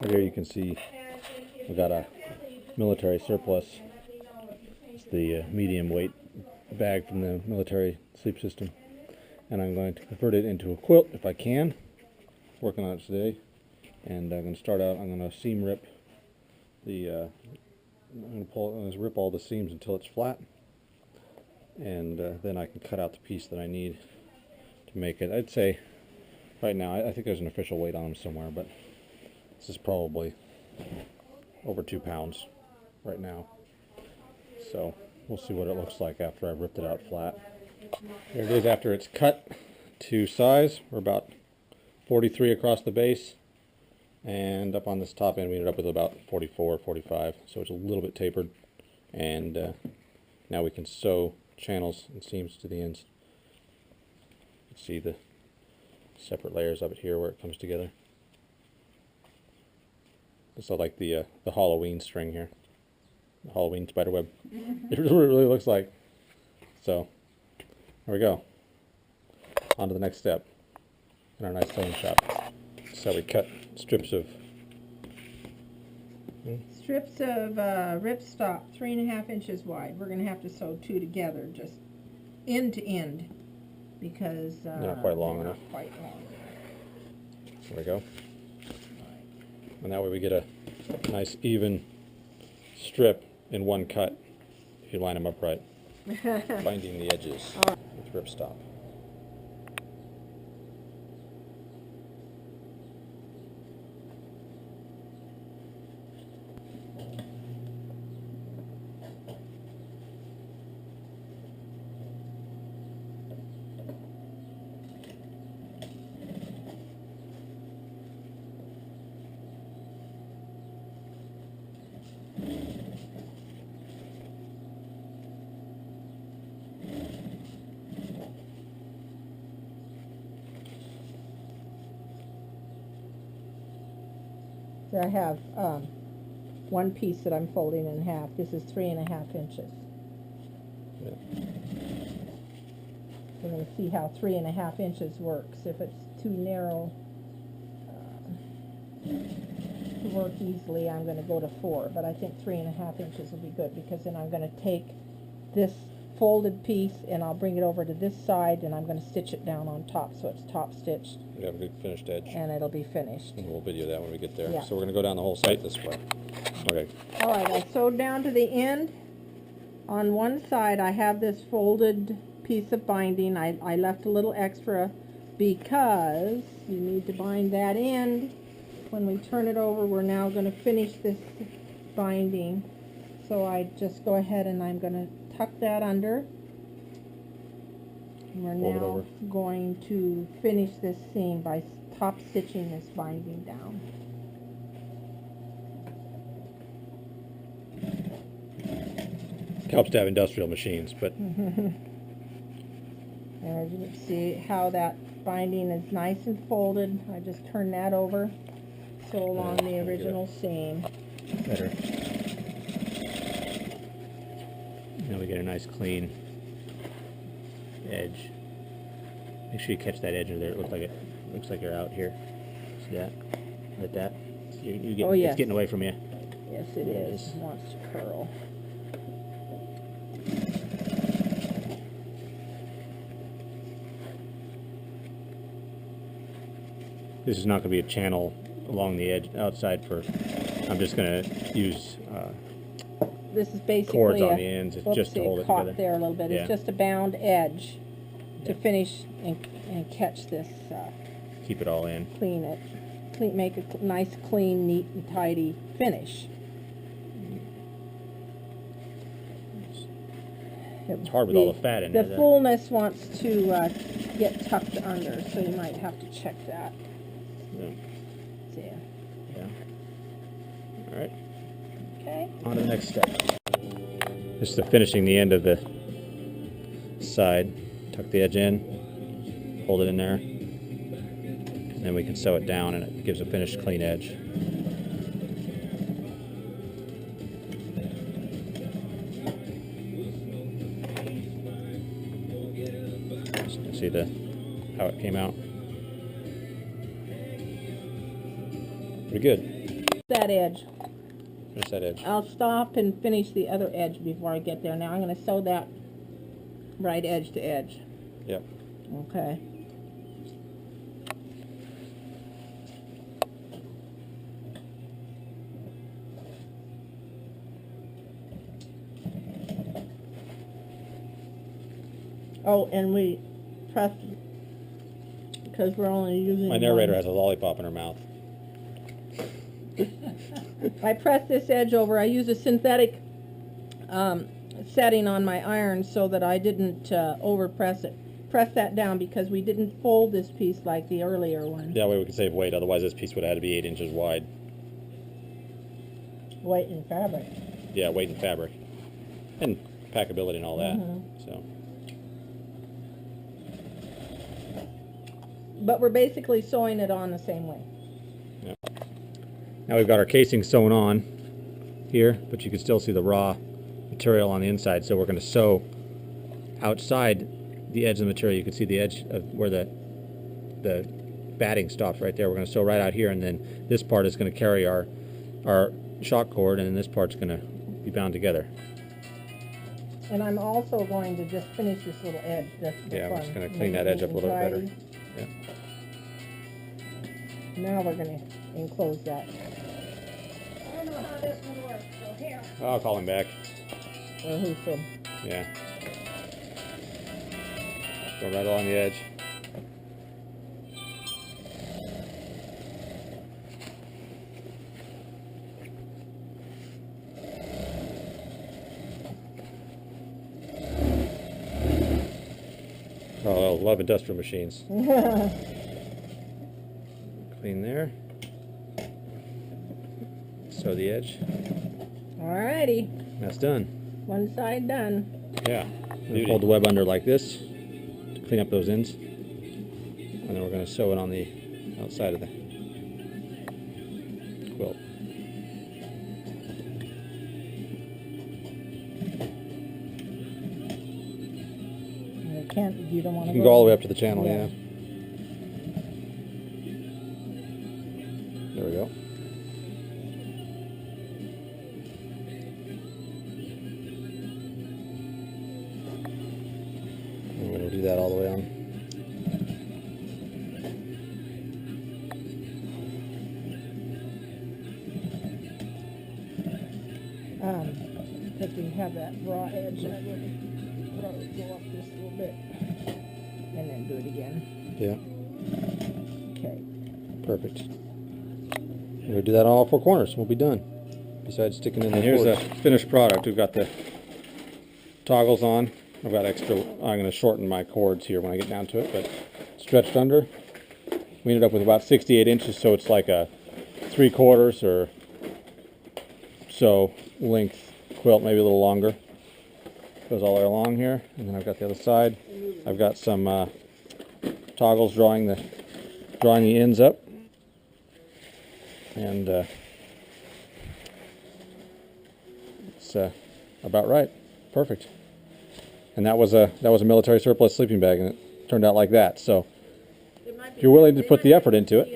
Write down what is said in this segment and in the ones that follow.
Right here you can see we got a military surplus. It's the medium weight bag from the military sleep system. And I'm going to convert it into a quilt if I can. Working on it today. And I'm going to start out, I'm going to seam rip the, I'm going to rip all the seams until it's flat. And then I can cut out the piece that I need to make it. I'd say right now, I think there's an official weight on them somewhere, but this is probably over 2 pounds right now. So we'll see what it looks like after I've ripped it out flat. Here it is after it's cut to size. We're about 43 across the base, and up on this top end we ended up with about 44, 45, so it's a little bit tapered. And now we can sew channels and seams to the ends. You can see the separate layers of it here where it comes together. It's like the Halloween string here, the Halloween spiderweb. It really looks like. So there we go. On to the next step in our nice sewing shop. So we cut strips of ripstop 3.5 inches wide. We're going to have to sew 2 together, just end to end, because they're not quite long enough. There we go. And that way we get a nice even strip in one cut if you line them up right. Binding the edges with ripstop. I have one piece that I'm folding in half. This is 3.5 inches. Yeah. We're going to see how 3.5 inches works. If it's too narrow to work easily, I'm going to go to 4. But I think 3.5 inches will be good, because then I'm going to take this folded piece and I'll bring it over to this side, and I'm going to stitch it down on top so it's top stitched. We have a good finished edge. And it'll be finished. And we'll video that when we get there. Yeah. So we're going to go down the whole site this way. Okay. Alright, I sewed down to the end. On one side I have this folded piece of binding. I left a little extra because you need to bind that end. When we turn it over, we're now going to finish this binding. So I just go ahead and I'm going to tuck that under. And we're now going to finish this seam by top stitching this binding down. It helps to have industrial machines, but And as you can see how that binding is nice and folded, I just turn that over, sew along the original seam. better. Now we get a nice clean edge. Make sure you catch that edge over there. It looks like you're out here. See that? Like that? You get, Oh, yes. It's getting away from you. Yes, it is. It wants to curl. This is not going to be a channel along the edge outside for. I'm just going to use this is basically cords on the ends just to hold it together. There a little bit. Yeah. It's just a bound edge to finish and catch this. Keep it all in. Clean it. Make a nice, clean, neat, and tidy finish. It's hard with all the fat in there. The fullness wants to get tucked under, so you might have to check that. Yeah. There. Yeah. All right. Okay. On to the next step. Just finishing the end of the side. Tuck the edge in. Hold it in there. And then we can sew it down, and it gives a finished, clean edge. See how it came out. Pretty good. that edge. Finish that edge. I'll stop and finish the other edge before I get there. Now I'm going to sew that right edge to edge. Yep. Okay. Oh, and we pressed, because we're only using My narrator has a lollipop in her mouth. I press this edge over. I use a synthetic setting on my iron so that I didn't overpress it. Press that down because we didn't fold this piece like the earlier one. That way we could save weight, otherwise this piece would have had to be 8 inches wide. Weight and fabric. Yeah, weight and fabric. And packability and all that. Mm-hmm. So. But we're basically sewing it on the same way. Yeah. Now we've got our casing sewn on here, but you can still see the raw material on the inside. So we're going to sew outside the edge of the material. You can see the edge of where the batting stops right there. We're going to sew right out here, and then this part is going to carry our shock cord, and then this part's going to be bound together. And I'm also going to just finish this little edge. Yeah, we're just going to clean that edge up a little bit better. Yeah. Now we're going to enclose that. I don't know how this one works, so here. I'll call him back. Or who said? Yeah. Go right along the edge. Oh, I love industrial machines. Clean there. Sew the edge. Alrighty. That's done. One side done. Yeah. We'll fold the web under like this to clean up those ends. And then we're going to sew it on the outside of the quilt. You don't want to You can go all the way up to the channel, Yeah. yeah. There we go. And we're going to do that all the way on. If we have that raw edge, I would probably go up just a little bit and then do it again. Yeah. Okay. Perfect. We'll do that on all 4 corners. We'll be done. Besides sticking in the Here's the finished product. We've got the toggles on. I've got extra. I'm going to shorten my cords here when I get down to it, but stretched under. We ended up with about 68 inches, so it's like a 3/4 or so length quilt, maybe a little longer. Goes all the way along here, and then I've got the other side. I've got some toggles drawing the ends up, and it's about right, perfect. And that was a military surplus sleeping bag, and it turned out like that. So if you're willing to put the effort into it,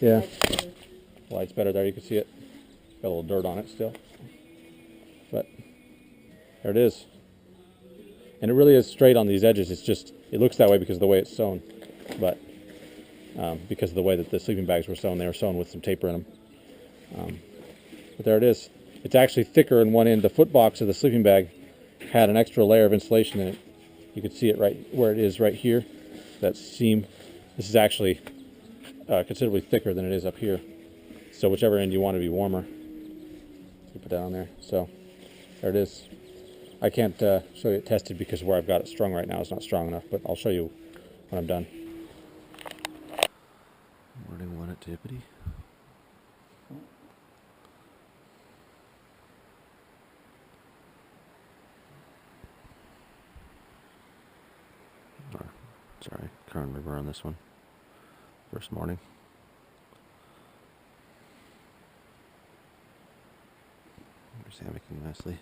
yeah, light's better there. You can see it. Got a little dirt on it still, but there it is. And it really is straight on these edges. It's just, it looks that way because of the way it's sewn, but because of the way that the sleeping bags were sewn, they were sewn with some taper in them. But there it is. It's actually thicker in one end. The foot box of the sleeping bag had an extra layer of insulation in it. You can see it right where it is right here, that seam. This is actually considerably thicker than it is up here. So whichever end you want to be warmer, you put that on there. So there it is. I can't show you it tested because where I've got it strung right now is not strong enough, but I'll show you when I'm done. Morning one at Tippity. Sorry, current river on this one. First morning. There's Hammock and Wesley.